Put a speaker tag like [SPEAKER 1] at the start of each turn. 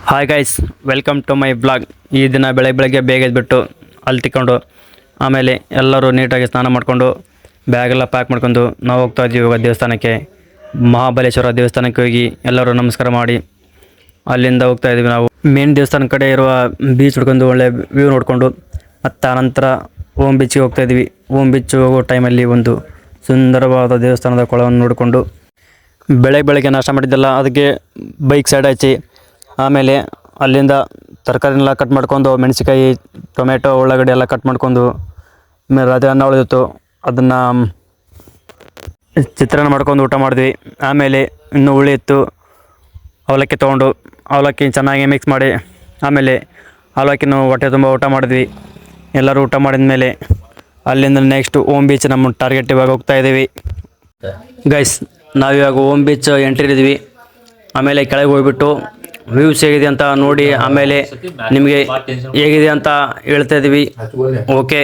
[SPEAKER 1] Hi guys, welcome to my blog. ಈ ದಿನ ಬೆಳಗ್ಗೆ ಬೇಗ ಎದ್ಬಿಟ್ಟು ಅಲ್ಲಿ ತಿಕ್ಕೊಂಡು ಆಮೇಲೆ ಎಲ್ಲರೂ ನೀಟಾಗಿ ಸ್ನಾನ ಮಾಡಿಕೊಂಡು ಬ್ಯಾಗೆಲ್ಲ ಪ್ಯಾಕ್ ಮಾಡ್ಕೊಂಡು ನಾವು ಹೋಗ್ತಾ ಇದ್ದೀವಿ ಇವಾಗ ದೇವಸ್ಥಾನಕ್ಕೆ. ಮಹಾಬಲೇಶ್ವರ ದೇವಸ್ಥಾನಕ್ಕೆ ಹೋಗಿ ಎಲ್ಲರೂ ನಮಸ್ಕಾರ ಮಾಡಿ ಅಲ್ಲಿಂದ ಹೋಗ್ತಾ ಇದ್ದೀವಿ. ನಾವು ಮೇನ್ ದೇವಸ್ಥಾನ ಕಡೆ ಇರುವ ಬೀಚ್ ಹುಡ್ಕೊಂಡು ಒಳ್ಳೆ ವ್ಯೂ ನೋಡಿಕೊಂಡು ಮತ್ತು ಆನಂತರ ಓಮ್ ಬೀಚ್ಗೆ ಹೋಗ್ತಾ ಇದ್ವಿ. ಓಮ್ ಬೀಚ್ ಹೋಗೋ ಟೈಮಲ್ಲಿ ಒಂದು ಸುಂದರವಾದ ದೇವಸ್ಥಾನದ ಕೊಳವನ್ನು ನೋಡಿಕೊಂಡು ಬೆಳಗ್ಗೆ ನಾಷ್ಟ ಮಾಡಿದ್ದೆಲ್ಲ ಅದಕ್ಕೆ ಬೈಕ್ ಸೈಡ್ ಹಚ್ಚಿ ಆಮೇಲೆ ಅಲ್ಲಿಂದ ತರಕಾರಿನೆಲ್ಲ ಕಟ್ ಮಾಡ್ಕೊಂಡು ಮೆಣಸಿಕಾಯಿ, ಟೊಮೆಟೊ, ಉಳ್ಳಾಗಡ್ಡಿ ಎಲ್ಲ ಕಟ್ ಮಾಡ್ಕೊಂಡು ಆಮೇಲೆ ಅದೇ ಅನ್ನ ಉಳಿದಿತ್ತು, ಅದನ್ನು ಚಿತ್ರಾನ್ನ ಮಾಡ್ಕೊಂಡು ಊಟ ಮಾಡಿದ್ವಿ. ಆಮೇಲೆ ಇನ್ನೂ ಹುಳಿ ಇತ್ತು, ಅವಲಕ್ಕಿ ತೊಗೊಂಡು ಅವಲಕ್ಕಿ ಚೆನ್ನಾಗಿ ಮಿಕ್ಸ್ ಮಾಡಿ ಆಮೇಲೆ ಅವಲಕ್ಕಿನೂ ಹೊಟ್ಟೆ ತುಂಬ ಊಟ ಮಾಡಿದ್ವಿ. ಎಲ್ಲರೂ ಊಟ ಮಾಡಿದ ಮೇಲೆ ಅಲ್ಲಿಂದ ನೆಕ್ಸ್ಟ್ ಓಮ್ ಬೀಚ್ ನಮ್ಮ ಟಾರ್ಗೆಟ್ ಇವಾಗ ಹೋಗ್ತಾ ಇದ್ದೀವಿ. ಗೈಸ್, ನಾವಿವಾಗ ಓಮ್ ಬೀಚ್ ಎಂಟ್ರಿ ಇದ್ದೀವಿ. ಆಮೇಲೆ ಕೆಳಗೆ ಹೋಗ್ಬಿಟ್ಟು ವ್ಯೂಸ್ ಹೇಗಿದೆ ಅಂತ ನೋಡಿ ಆಮೇಲೆ ನಿಮಗೆ ಹೇಗಿದೆ ಅಂತ ಹೇಳ್ತಾ ಇದ್ದೀವಿ. ಓಕೆ,